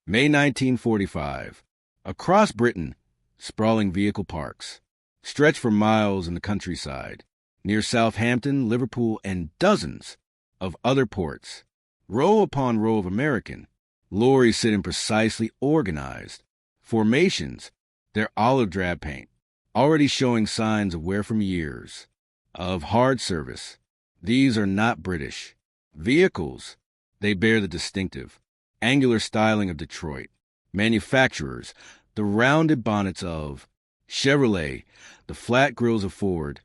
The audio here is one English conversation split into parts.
May 1945. Across Britain, sprawling vehicle parks stretch for miles in the countryside, near Southampton, Liverpool, and dozens of other ports. Row upon row of American lorries sit in precisely organized formations, their olive drab paint already showing signs of wear from years of hard service. These are not British vehicles. They bear the distinctive, angular styling of Detroit. Manufacturers, the rounded bonnets of Chevrolet, the flat grills of Ford,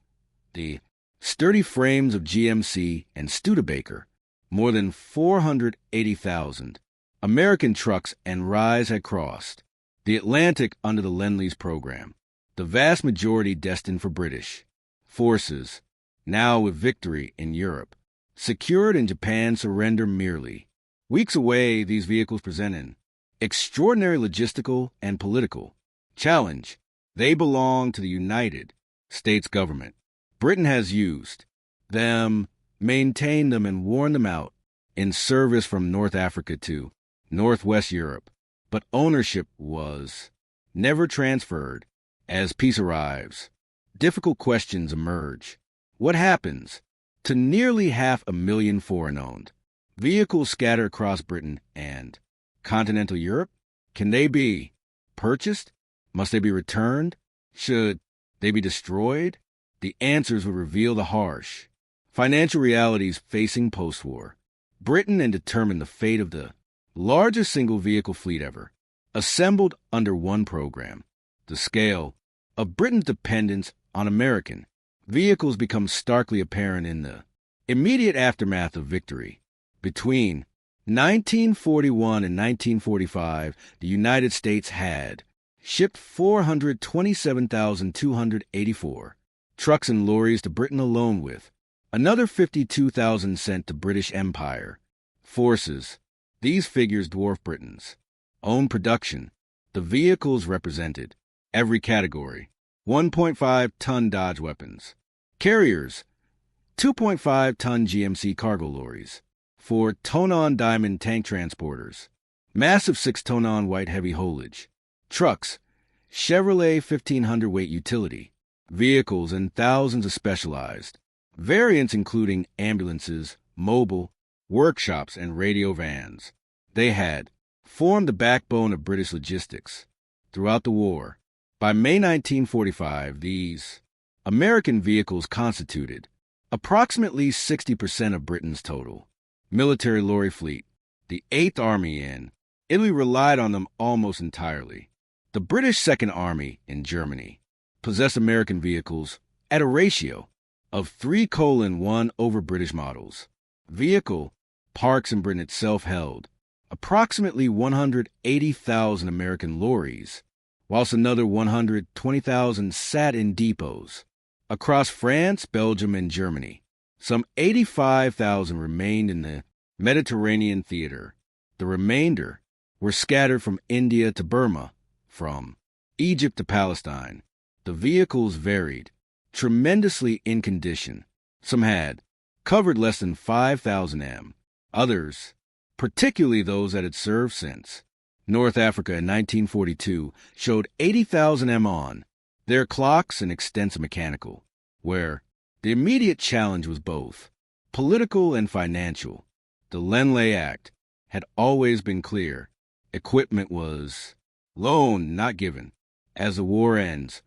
the sturdy frames of GMC and Studebaker. More than 480,000 American trucks and rides had crossed the Atlantic under the Lend-Lease program, the vast majority destined for British forces, now with victory in Europe, secured in Japan's surrender merely weeks away. These vehicles present an extraordinary logistical and political challenge. They belong to the United States government. Britain has used them, maintained them, and worn them out in service from North Africa to Northwest Europe, but ownership was never transferred. As peace arrives, difficult questions emerge. What happens to nearly 500,000 foreign-owned vehicles scattered across Britain and continental Europe? Can they be purchased? Must they be returned? Should they be destroyed? The answers would reveal the harsh financial realities facing post-war Britain and determine the fate of the largest single vehicle fleet ever assembled under one program. The scale of Britain's dependence on American vehicles becomes starkly apparent in the immediate aftermath of victory. Between 1941 and 1945, the United States had shipped 427,284 trucks and lorries to Britain alone, with another 52,000 sent to British Empire forces. These figures dwarf Britain's own production. The vehicles represented every category: 1.5-ton Dodge weapons carriers, 2.5-ton GMC cargo lorries, 4-ton Diamond tank transporters, massive 6-ton white heavy haulage trucks, Chevrolet 1,500 weight utility vehicles, and thousands of specialized variants including ambulances, mobile workshops, and radio vans. They had formed the backbone of British logistics throughout the war. By May 1945, these American vehicles constituted approximately 60% of Britain's total military lorry fleet. The Eighth Army in Italy relied on them almost entirely. The British Second Army in Germany possessed American vehicles at a ratio of 3:1 over British models. Vehicle parks in Britain itself held approximately 180,000 American lorries, whilst another 120,000 sat in depots. Across France, Belgium, and Germany, some 85,000 remained in the Mediterranean theater. The remainder were scattered from India to Burma, from Egypt to Palestine. The vehicles varied tremendously in condition. Some had covered less than 5,000 m. Others, particularly those that had served since North Africa in 1942, showed 80,000 m on their clocks and extensive mechanical, where the immediate challenge was both political and financial. The Lend-Lease Act had always been clear. Equipment was loaned, not given. As the war ends,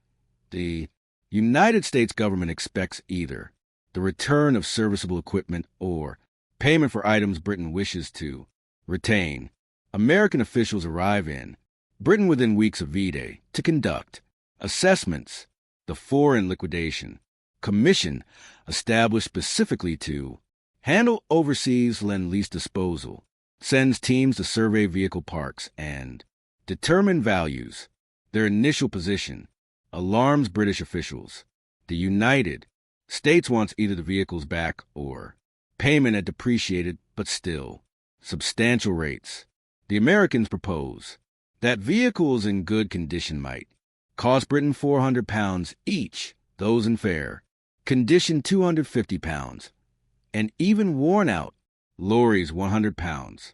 the United States government expects either the return of serviceable equipment or payment for items Britain wishes to retain. American officials arrive in Britain within weeks of V-Day to conduct assessments. The Foreign Liquidation Commission, established specifically to handle overseas Lend-Lease disposal, sends teams to survey vehicle parks and determine values. Their initial position alarms British officials. The United States wants either the vehicles back or payment at depreciated but still substantial rates. The Americans propose that vehicles in good condition might cost Britain £400 each, those in fair condition £250, and even worn-out lorries £100,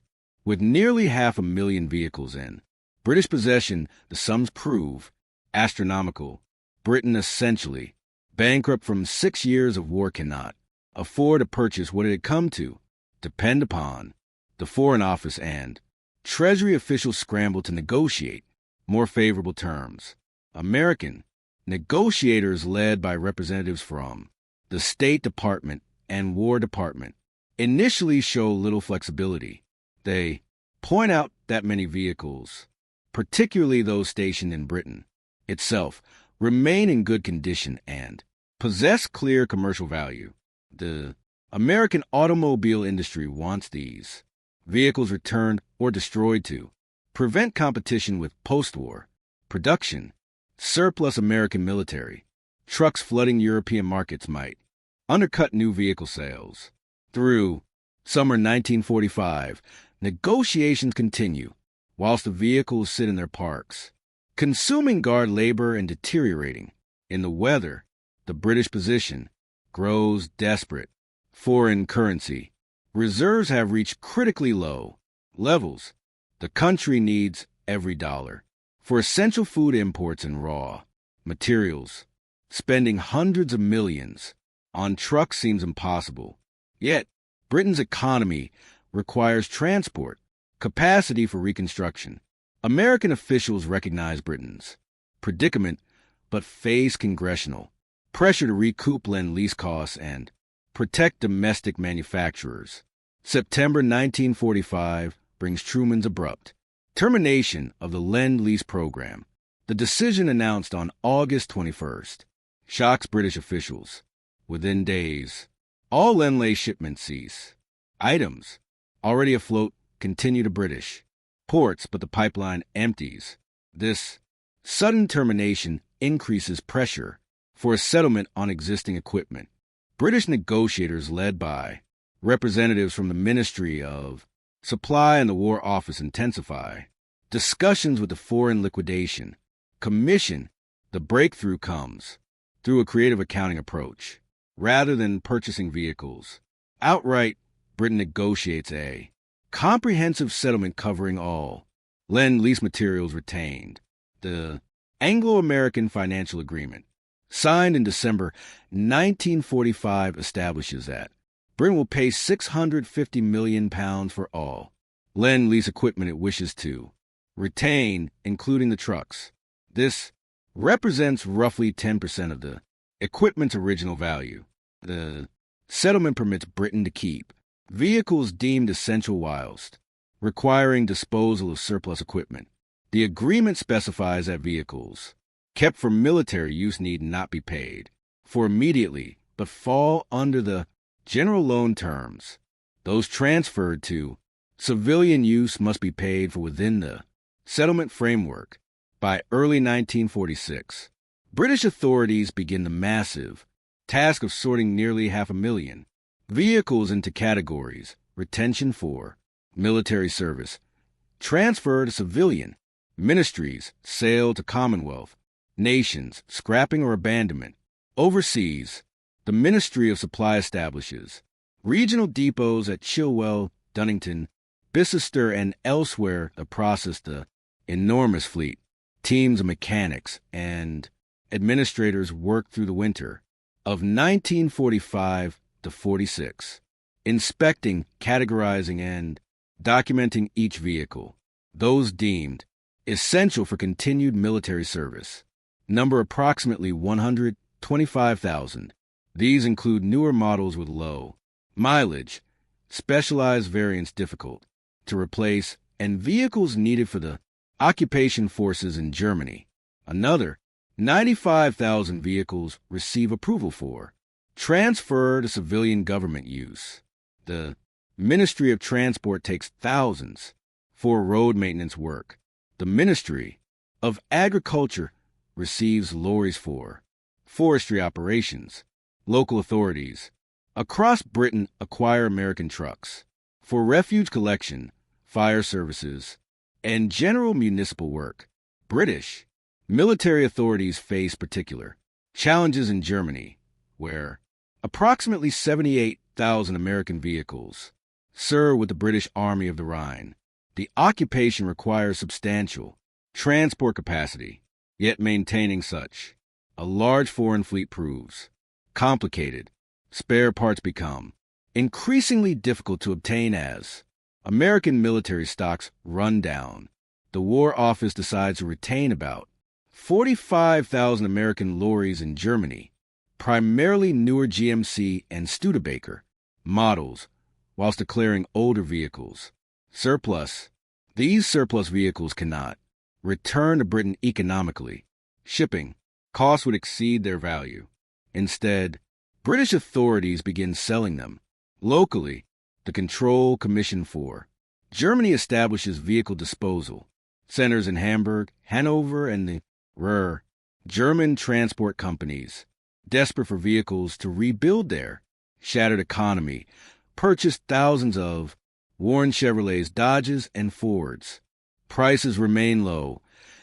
With nearly 500,000 vehicles in British possession, the sums prove astronomical. Britain essentially bankrupt from 6 years of war cannot afford to purchase what it had come to depend upon. The Foreign Office and Treasury officials scrambled to negotiate more favorable terms. American negotiators led by representatives from the State Department and War Department initially show little flexibility. They point out that many vehicles, particularly those stationed in Britain itself, remain in good condition and possess clear commercial value. The American automobile industry wants these vehicles returned or destroyed to prevent competition with post-war production. Surplus American military trucks flooding European markets might undercut new vehicle sales. Through summer 1945, negotiations continue whilst the vehicles sit in their parks, consuming guard labor and deteriorating. In the weather, the British position grows desperate. Foreign currency reserves have reached critically low levels. The country needs every dollar for essential food imports and raw materials. Spending hundreds of millions on trucks seems impossible. Yet, Britain's economy requires transport capacity for reconstruction. American officials recognize Britain's predicament but face congressional pressure to recoup Lend-Lease costs and protect domestic manufacturers. September 1945 brings Truman's abrupt termination of the Lend-Lease program. The decision, announced on August 21st, shocks British officials. Within days, all Lend-Lease shipments cease. Items already afloat continue to British ports, but the pipeline empties. This sudden termination increases pressure for a settlement on existing equipment. British negotiators, led by representatives from the Ministry of Supply and the War Office, intensify discussions with the Foreign Liquidation Commission. The breakthrough comes through a creative accounting approach. Rather than purchasing vehicles outright, Britain negotiates a comprehensive settlement covering all Lend-Lease materials retained. The Anglo-American Financial Agreement, signed in December 1945, establishes that Britain will pay £650 million for all Lend-Lease equipment it wishes to retain, including the trucks. This represents roughly 10% of the equipment's original value. The settlement permits Britain to keep vehicles deemed essential whilst requiring disposal of surplus equipment. The agreement specifies that vehicles kept for military use need not be paid for immediately, but fall under the general loan terms. Those transferred to civilian use must be paid for within the settlement framework. By early 1946, British authorities begin the massive task of sorting nearly 500,000 vehicles into categories: retention for military service, transfer to civilian, ministries, sale to Commonwealth nations, scrapping or abandonment. Overseas, the Ministry of Supply establishes regional depots at Chilwell, Dunnington, Bicester, and elsewhere to process the enormous fleet. Teams of mechanics and administrators work through the winter of 1945 to 46, inspecting, categorizing, and documenting each vehicle, those deemed essential for continued military service. Number approximately 125,000. These include newer models with low mileage, specialized variants difficult to replace, and vehicles needed for the occupation forces in Germany. Another 95,000 vehicles receive approval for transfer to civilian government use. The Ministry of Transport takes thousands for road maintenance work. The Ministry of Agriculture receives lorries for forestry operations. Local authorities across Britain acquire American trucks for refuge collection, fire services, and general municipal work. British military authorities face particular challenges in Germany, where approximately 78,000 American vehicles serve with the British Army of the Rhine. The occupation requires substantial transport capacity, yet maintaining such a large foreign fleet proves complicated. Spare parts become increasingly difficult to obtain as American military stocks run down. The War Office decides to retain about 45,000 American lorries in Germany, primarily newer GMC and Studebaker models, whilst declaring older vehicles surplus. These surplus vehicles cannot return to Britain economically. Shipping costs would exceed their value. Instead, British authorities begin selling them locally. The Control Commission for Germany establishes vehicle disposal centers in Hamburg, Hanover, and the Ruhr. German transport companies, desperate for vehicles to rebuild their shattered economy, purchased thousands of worn Chevrolets, Dodges, and Fords. Prices remain low,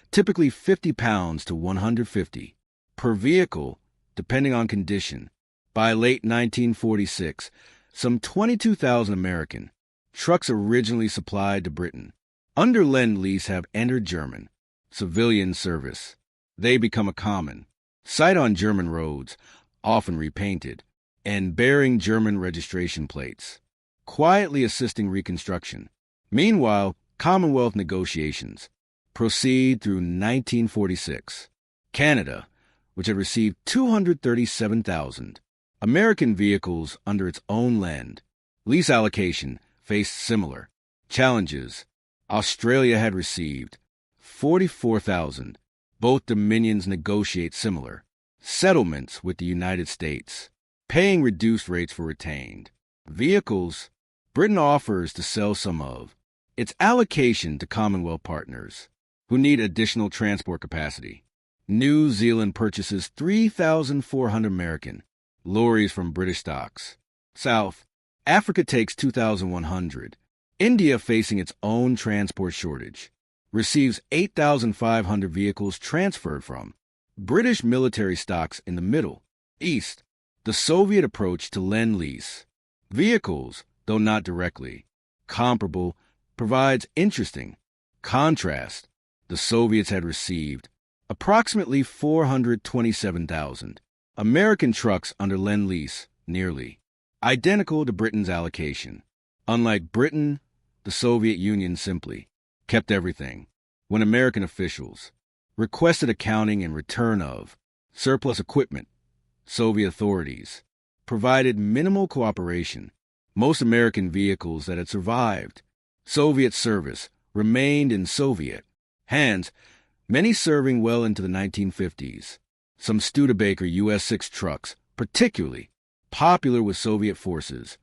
typically £50 to £150 per vehicle, depending on condition. By late 1946, some 22,000 American trucks originally supplied to Britain under Lend-Lease have entered German civilian service. They become a common sight on German roads, often repainted and bearing German registration plates, quietly assisting reconstruction. Meanwhile, Commonwealth negotiations proceed through 1946. Canada, which had received 237,000 American vehicles under its own Lend-Lease allocation, faced similar challenges. Australia had received 44,000. Both dominions negotiate similar settlements with the United States, paying reduced rates for retained vehicles. Britain offers to sell some of its allocation to Commonwealth partners who need additional transport capacity. New Zealand purchases 3,400 American lorries from British stocks. South Africa takes 2,100. India, facing its own transport shortage, receives 8,500 vehicles transferred from British military stocks in the Middle East. The Soviet approach to Lend-Lease vehicles, though not directly comparable, provides interesting contrast. The Soviets had received approximately 427,000 American trucks under Lend-Lease, nearly identical to Britain's allocation. Unlike Britain, the Soviet Union simply kept everything. When American officials requested accounting and return of surplus equipment, Soviet authorities provided minimal cooperation. Most American vehicles that had survived Soviet service remained in Soviet hands, many serving well into the 1950s. Some Studebaker US-6 trucks, particularly popular with Soviet forces,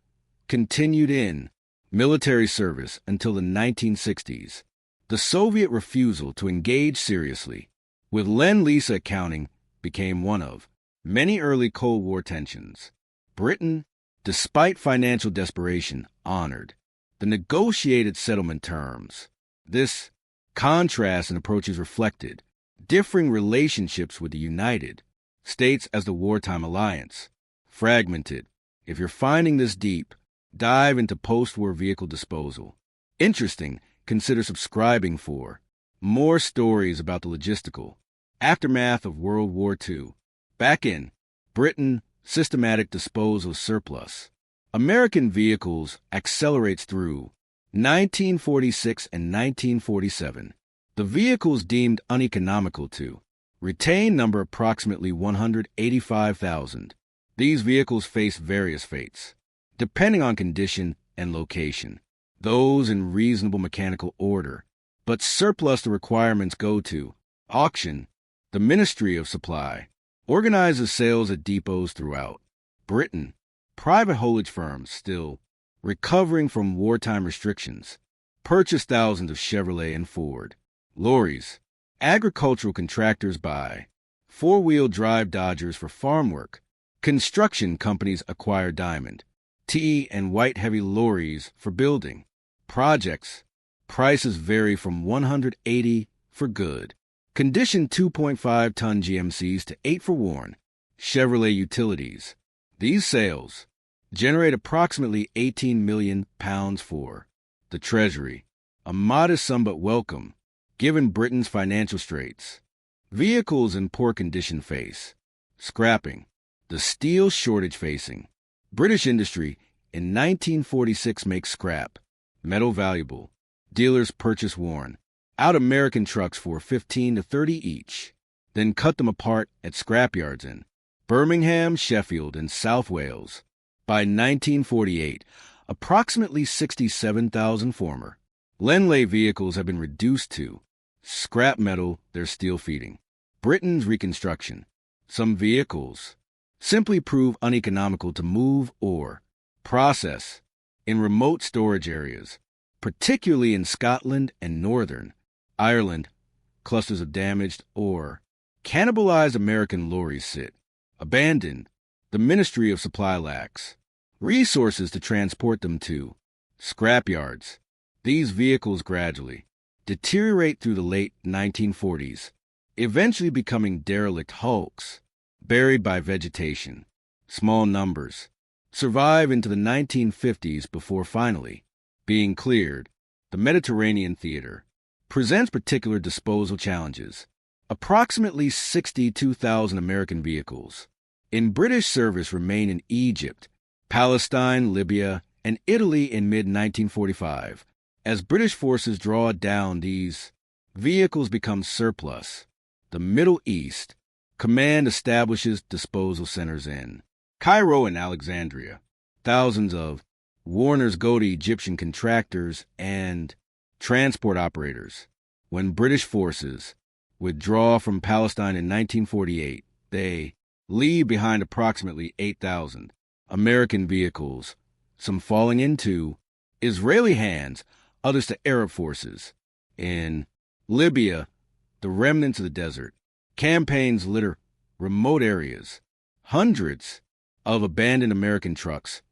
continued in military service until the 1960s. The Soviet refusal to engage seriously with Lend-Lease accounting became one of many early Cold War tensions. Britain, despite financial desperation, honored the negotiated settlement terms. This contrast in approaches reflected differing relationships with the United States as the wartime alliance fragmented. If you're finding this deep, dive into post-war vehicle disposal. Interesting, consider subscribing for more stories about the logistical aftermath of World War II. Back in Britain, systematic disposal of surplus American vehicles accelerates through 1946 and 1947. The vehicles deemed uneconomical to retain number approximately 185,000. These vehicles face various fates, depending on condition and location. Those in reasonable mechanical order, but surplus the requirements go to auction. The Ministry of Supply organizes sales at depots throughout Britain. Private haulage firms, still recovering from wartime restrictions, purchase thousands of Chevrolet and Ford lorries. Agricultural contractors buy four-wheel drive Dodgers for farm work. Construction companies acquire diamond, T and white heavy lorries for building projects. Prices vary from $180 for good condition 2.5-ton GMCs to 8 for worn Chevrolet utilities. These sales generate approximately £18 million for the Treasury. a modest sum but welcome, given Britain's financial straits. Vehicles in poor condition face scrapping, the steel shortage facing. British industry in 1946 makes scrap, metal valuable. Dealers purchase worn out American trucks for 15 to 30 each, then cut them apart at scrapyards in Birmingham, Sheffield, and South Wales. By 1948, approximately 67,000 former Lend-Lease vehicles have been reduced to scrap metal they're steel feeding. Britain's reconstruction. Some vehicles simply prove uneconomical to move or process in remote storage areas, particularly in Scotland and Northern Ireland. Clusters of damaged or cannibalized American lorries sit abandoned. The Ministry of Supply lacks resources to transport them to scrapyards. These vehicles gradually deteriorate through the late 1940s, eventually becoming derelict hulks buried by vegetation. Small numbers survive into the 1950s before finally being cleared. The Mediterranean theater presents particular disposal challenges. Approximately 62,000 American vehicles in British service remain in Egypt, Palestine, Libya, and Italy in mid-1945. As British forces draw down, these vehicles become surplus. The Middle East Command establishes disposal centers in Cairo and Alexandria. Thousands of warners go to Egyptian contractors and transport operators. When British forces withdraw from Palestine in 1948, they leave behind approximately 8,000 American vehicles, some falling into Israeli hands, others to Arab forces. In Libya, the remnants of the desert campaigns litter remote areas. Hundreds of abandoned American trucks,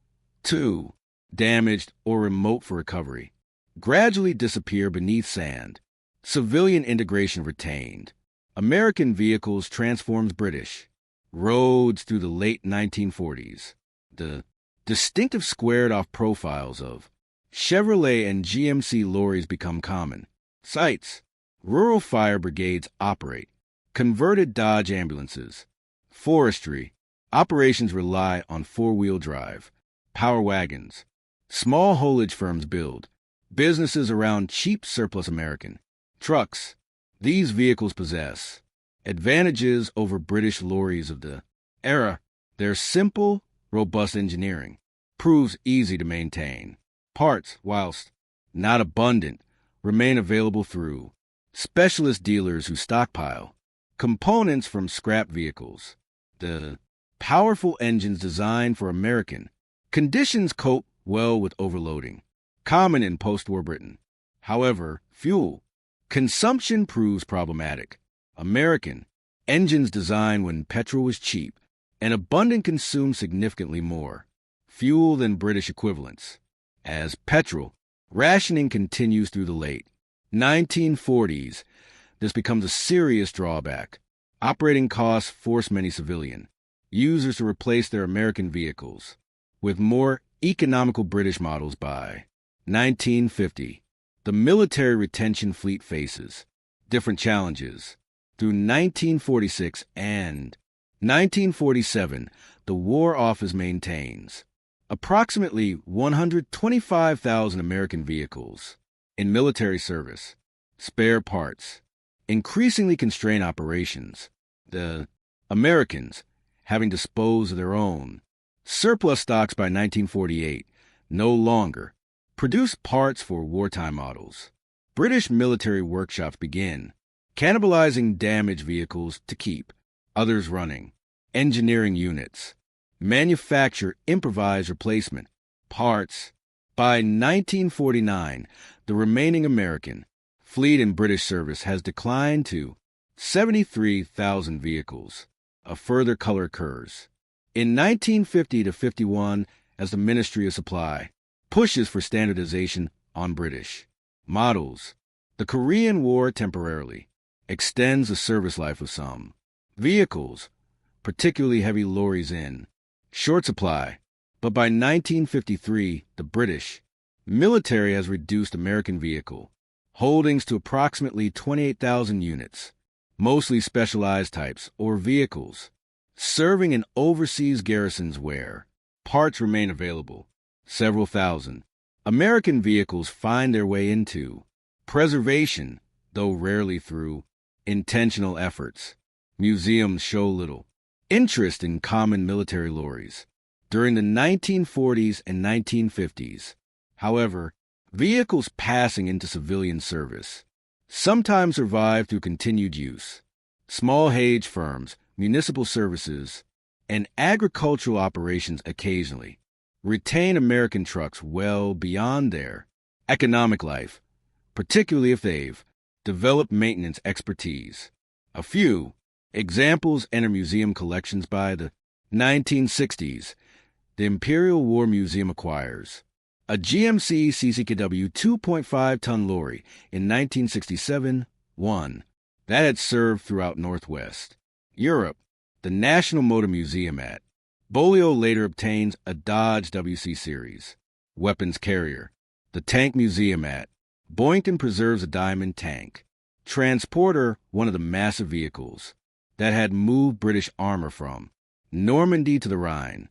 too damaged or remote for recovery, gradually disappear beneath sand. Civilian integration retained. American vehicles transforms British roads through the late 1940s. The distinctive squared-off profiles of Chevrolet and GMC lorries become common sights. Rural fire brigades operate. Converted Dodge ambulances. Forestry operations rely on four-wheel drive, power wagons. Small haulage firms build businesses around cheap surplus American trucks. These vehicles possess advantages over British lorries of the era. Their simple, robust engineering proves easy to maintain. Parts, whilst not abundant, remain available through specialist dealers who stockpile components from scrap vehicles. The powerful engines designed for American conditions cope well with overloading, common in post-war Britain. However, fuel consumption proves problematic. American engines designed when petrol was cheap and abundant consume significantly more fuel than British equivalents. As petrol rationing continues through the late 1940s, this becomes a serious drawback. Operating costs force many civilian users to replace their American vehicles with more economical British models. By 1950, the military retention fleet faces different challenges. Through 1946 and 1947, the War Office maintains approximately 125,000 American vehicles in military service. Spare parts increasingly constrain operations. The Americans, having disposed of their own surplus stocks by 1948, no longer produce parts for wartime models. British military workshops begin cannibalizing damaged vehicles to keep others running. Engineering units manufacture improvised replacement parts. By 1949, the remaining American fleet in British service has declined to 73,000 vehicles. A further color occurs in 1950 to 51 as the Ministry of Supply pushes for standardization on British models. The Korean War temporarily extends the service life of some vehicles, particularly heavy lorries, in short supply. But by 1953, the British military has reduced American vehicle holdings to approximately 28,000 units, mostly specialized types or vehicles, serving in overseas garrisons where parts remain available. Several thousand American vehicles find their way into preservation, though rarely through intentional efforts. Museums show little interest in common military lorries during the 1940s and 1950s. However, vehicles passing into civilian service sometimes survive through continued use. Small haulage firms, municipal services, and agricultural operations occasionally retain American trucks well beyond their economic life, particularly if they've developed maintenance expertise. A few examples enter museum collections by the 1960s. The Imperial War Museum acquires a GMC CCKW 2.5-ton lorry in 1967, that had served throughout Northwest Europe. The National Motor Museum at Beaulieu later obtains a Dodge WC Series weapons carrier. The Tank Museum at Boynton preserves a Diamond tank transporter, one of the massive vehicles that had moved British armor from Normandy to the Rhine.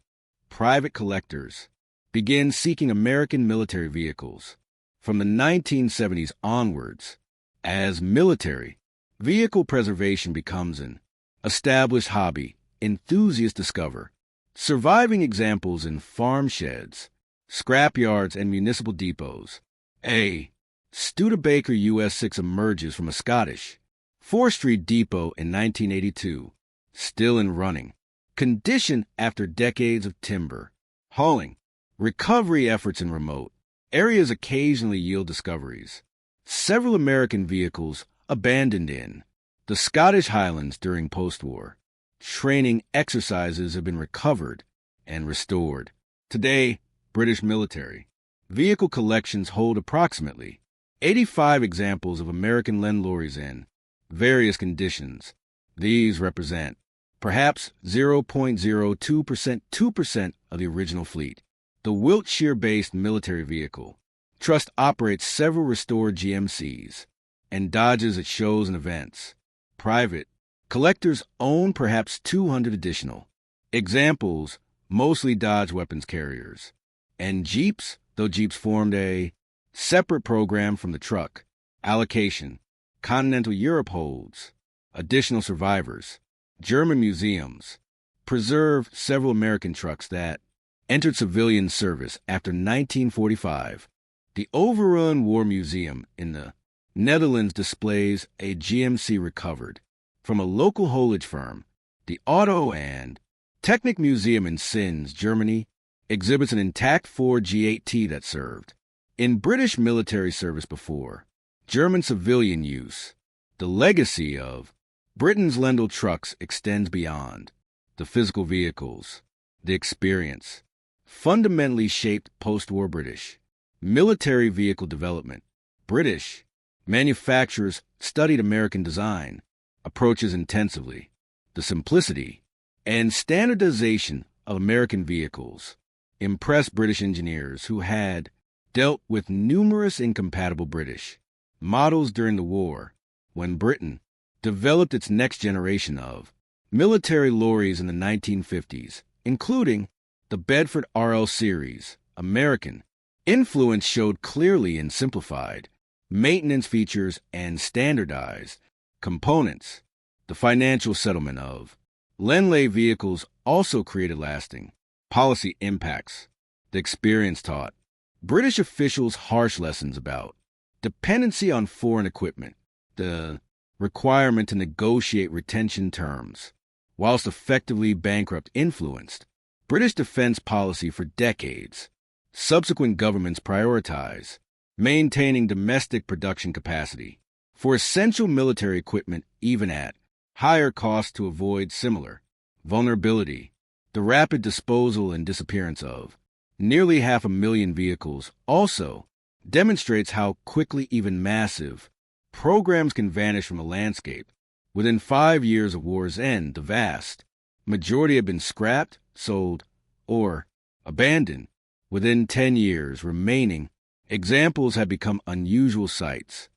Private collectors begin seeking American military vehicles from the 1970s onwards. As military vehicle preservation becomes an established hobby, enthusiasts discover surviving examples in farm sheds, scrapyards, and municipal depots. A Studebaker US-6 emerges from a Scottish forestry depot in 1982, still in running condition after decades of timber hauling. Recovery efforts in remote areas occasionally yield discoveries. Several American vehicles abandoned in the Scottish Highlands during post-war training exercises have been recovered and restored. Today, British military vehicle collections hold approximately 85 examples of American Lend-Lease in various conditions. These represent perhaps 0.02%, 2% of the original fleet. The Wiltshire-based military vehicle trust operates several restored GMCs and Dodges at shows and events. Private collectors own perhaps 200 additional examples, mostly Dodge weapons carriers. And Jeeps, though Jeeps formed a separate program from the truck allocation, continental Europe holds additional survivors. German museums preserve several American trucks that entered civilian service after 1945. The Overrun War Museum in the Netherlands displays a GMC recovered from a local haulage firm. The Auto and Technik Museum in Sins, Germany, exhibits an intact Ford G8T that served in British military service before German civilian use. The legacy of Britain's Lend-Lease trucks extends beyond the physical vehicles. The experience fundamentally shaped post-war British military vehicle development. British manufacturers studied American design approaches intensively. The simplicity and standardization of American vehicles impressed British engineers who had dealt with numerous incompatible British models during the war. When Britain developed its next generation of military lorries in the 1950s, including the Bedford RL series, American influence showed clearly in simplified maintenance features and standardized components. The financial settlement of Lend-Lease vehicles also created lasting policy impacts. The experience taught British officials harsh lessons about dependency on foreign equipment, the requirement to negotiate retention terms, whilst effectively Bankrupt influenced British defense policy for decades. Subsequent governments prioritize maintaining domestic production capacity for essential military equipment, even at higher costs, to avoid similar vulnerability. The rapid disposal and disappearance of nearly 500,000 vehicles also demonstrates how quickly even massive programs can vanish from the landscape. Within 5 years of war's end, the vast majority have been scrapped, sold, or abandoned. Within 10 years, remaining examples have become unusual sights.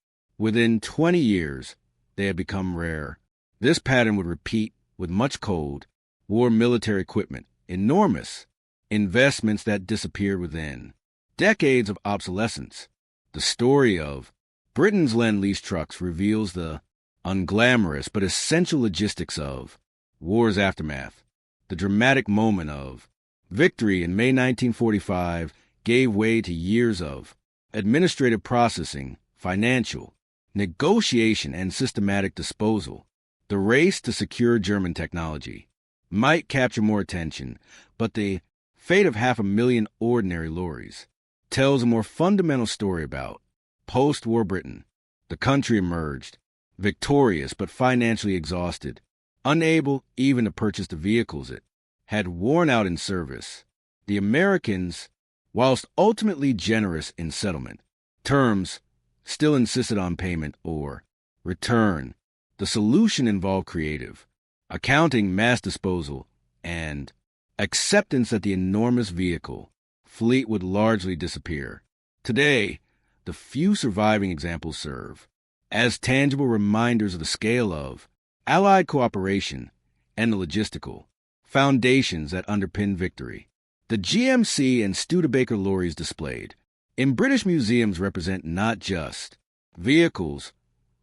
Within 20 years, they had become rare. This pattern would repeat with much cold war military equipment, enormous investments that disappeared within decades of obsolescence. The story of Britain's Lend-Lease trucks reveals the unglamorous but essential logistics of war's aftermath. The dramatic moment of victory in May 1945 gave way to years of administrative processing, financial negotiation, and systematic disposal. The race to secure German technology might capture more attention, but the fate of 500,000 ordinary lorries tells a more fundamental story about post-war Britain. The country emerged victorious but financially exhausted, unable even to purchase the vehicles it had worn out in service. The Americans, whilst ultimately generous in settlement terms, still insisted on payment or return. The solution involved creative accounting, mass disposal, and acceptance that the enormous vehicle fleet would largely disappear. Today, the few surviving examples serve as tangible reminders of the scale of Allied cooperation and the logistical foundations that underpin victory. The GMC and Studebaker lorries displayed in British museums represent not just vehicles,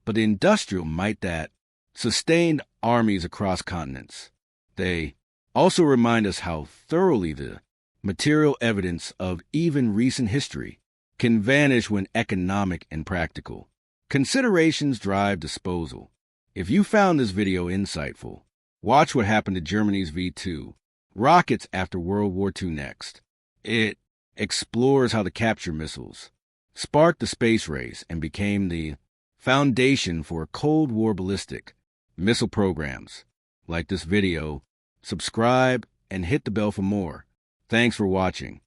but the industrial might that sustained armies across continents. They also remind us how thoroughly the material evidence of even recent history can vanish when economic and practical considerations drive disposal. If you found this video insightful, watch what happened to Germany's V2 rockets after World War II next. It explores how the capture missiles sparked the space race and became the foundation for Cold War ballistic missile programs. Like this video, subscribe, and hit the bell for more. Thanks for watching.